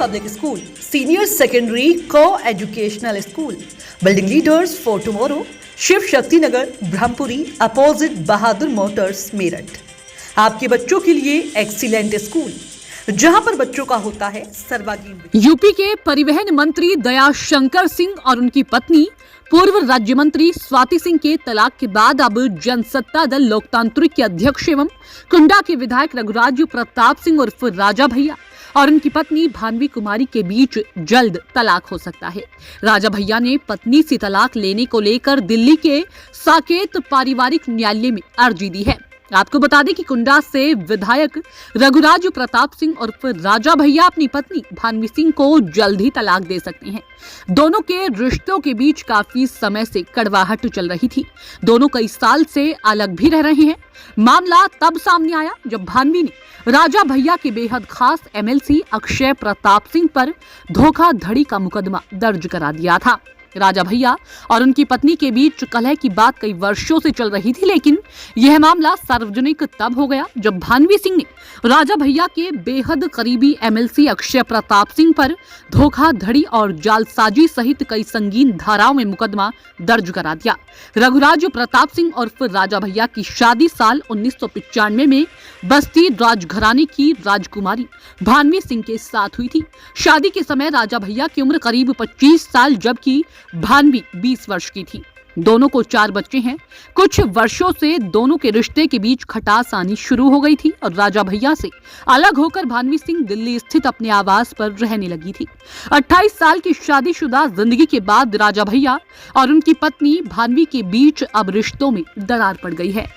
Public School, Senior Secondary Co-Educational School, Building Leaders for Tomorrow, Shiv Shakti Nagar, Brahmpuri, opposite Bahadur motors, Meerut. आपके बच्चों के लिए एक्सीलेंट स्कूल, जहां पर बच्चों का होता है सर्वांगीण। यूपी के परिवहन मंत्री दयाशंकर सिंह और उनकी पत्नी पूर्व राज्य मंत्री स्वाति सिंह के तलाक के बाद अब जनसत्ता दल लोकतांत्रिक के अध्यक्ष एवं कुंडा के विधायक रघुराज प्रताप सिंह उर्फ राजा भैया और उनकी पत्नी भानवी कुमारी के बीच जल्द तलाक हो सकता है। राजा भैया ने पत्नी से तलाक लेने को लेकर दिल्ली के साकेत पारिवारिक न्यायालय में अर्जी दी है। आपको बता दें कि कुंडा से विधायक रघुराज प्रताप सिंह उर्फ राजा भैया अपनी पत्नी भानवी सिंह को जल्द ही तलाक दे सकते हैं। दोनों के रिश्तों के बीच काफी समय से कड़वाहट चल रही थी। दोनों कई साल से अलग भी रह रहे हैं। मामला तब सामने आया जब भानवी ने राजा भैया के बेहद खास एमएलसी अक्षय प्रताप सिंह पर धोखाधड़ी का मुकदमा दर्ज करा दिया था। राजा भैया और उनकी पत्नी के बीच कलह की बात कई वर्षों से चल रही थी, लेकिन यह मामला सार्वजनिक तब हो गया जब भानवी सिंह ने राजा भैया के बेहद करीबी एमएलसी अक्षय प्रताप सिंह पर धोखाधड़ी और जालसाजी सहित कई संगीन धाराओं में मुकदमा दर्ज करा दिया। रघुराज प्रताप सिंह उर्फ राजा भैया की शादी साल 1995 में बस्ती राजघराने की राजकुमारी भानवी सिंह के साथ हुई थी। शादी के समय राजा भैया की उम्र करीब 25 साल जबकि भानवी 20 वर्ष की थी। दोनों को 4 बच्चे हैं। कुछ वर्षों से दोनों के रिश्ते के बीच खटास आनी शुरू हो गई थी और राजा भैया से अलग होकर भानवी सिंह दिल्ली स्थित अपने आवास पर रहने लगी थी। 28 साल की शादीशुदा जिंदगी के बाद राजा भैया और उनकी पत्नी भानवी के बीच अब रिश्तों में दरार पड़ गई है।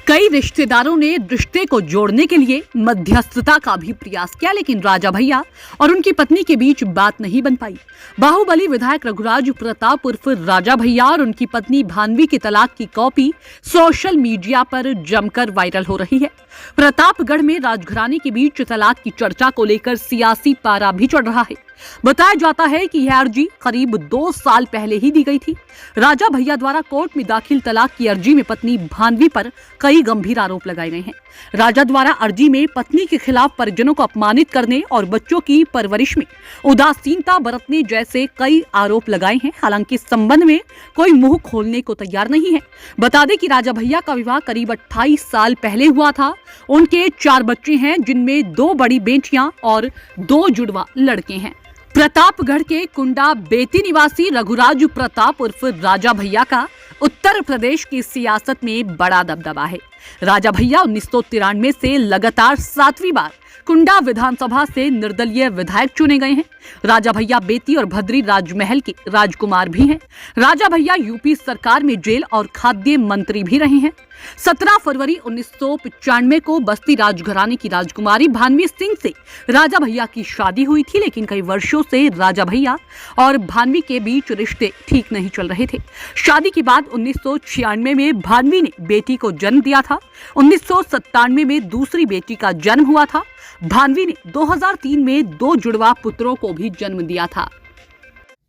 कई रिश्तेदारों ने रिश्ते को जोड़ने के लिए मध्यस्थता का भी प्रयास किया, लेकिन राजा भैया और उनकी पत्नी के बीच बात नहीं बन पाई। बाहुबली विधायक रघुराज प्रताप उर्फ राजा भैया और उनकी पत्नी भानवी के तलाक की कॉपी सोशल मीडिया पर जमकर वायरल हो रही है। प्रतापगढ़ में राजघराने के बीच तलाक की चर्चा को लेकर सियासी पारा भी चढ़ रहा है। बताया जाता है कि यह अर्जी करीब 2 साल पहले ही दी गई थी। राजा भैया द्वारा कोर्ट में दाखिल तलाक की अर्जी में पत्नी भानवी पर कई गंभीर आरोप लगाए गए हैं। राजा द्वारा अर्जी में पत्नी के खिलाफ परिजनों को अपमानित करने और बच्चों की परवरिश में उदासीनता बरतने जैसे कई आरोप लगाए हैं। हालांकि इस संबंध में कोई मुंह खोलने को तैयार नहीं है। बता दें कि राजा भैया का विवाह करीब 28 साल पहले हुआ था। उनके 4 बच्चे हैं, जिनमें 2 बड़ी बेटियां और 2 जुड़वा लड़के हैं। प्रतापगढ़ के कुंडा बेती निवासी रघुराज प्रताप उर्फ राजा भैया का उत्तर प्रदेश की सियासत में बड़ा दबदबा है। राजा भैया 1993 से लगातार 7वीं बार कुंडा विधानसभा से निर्दलीय विधायक चुने गए हैं। राजा भैया बेती और भद्री राजमहल के राजकुमार भी हैं। राजा भैया यूपी सरकार में जेल और खाद्य मंत्री भी रहे हैं। 17 फरवरी 1995 को बस्ती राजघराने की राजकुमारी भानवी सिंह से राजा भैया की शादी हुई थी, लेकिन कई वर्षों से राजा भैया और भानवी के बीच रिश्ते ठीक नहीं चल रहे थे। शादी के बाद 1996 में भानवी ने बेटी को जन्म दिया था। 1997 में दूसरी बेटी का जन्म हुआ था। भानवी ने 2003 में 2 जुड़वा पुत्रों को भी जन्म दिया था।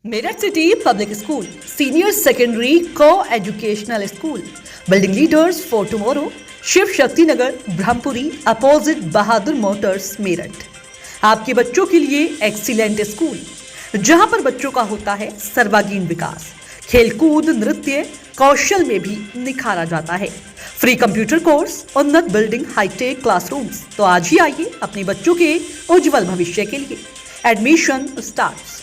Meerut city public school, senior secondary co-educational school, building leaders for tomorrow, Shiv Shakti Nagar, Brahmpuri, opposite Bahadur motors, Meerut. आपके बच्चों के लिए एक्सीलेंट स्कूल, जहां पर बच्चों का होता है सर्वांगीण विकास। खेलकूद, नृत्य, कौशल में भी निखारा जाता है। फ्री कंप्यूटर कोर्स, उन्नत बिल्डिंग, हाईटेक क्लासरूम्स। तो आज ही आइए अपने बच्चों के उज्जवल भविष्य के लिए। Admission starts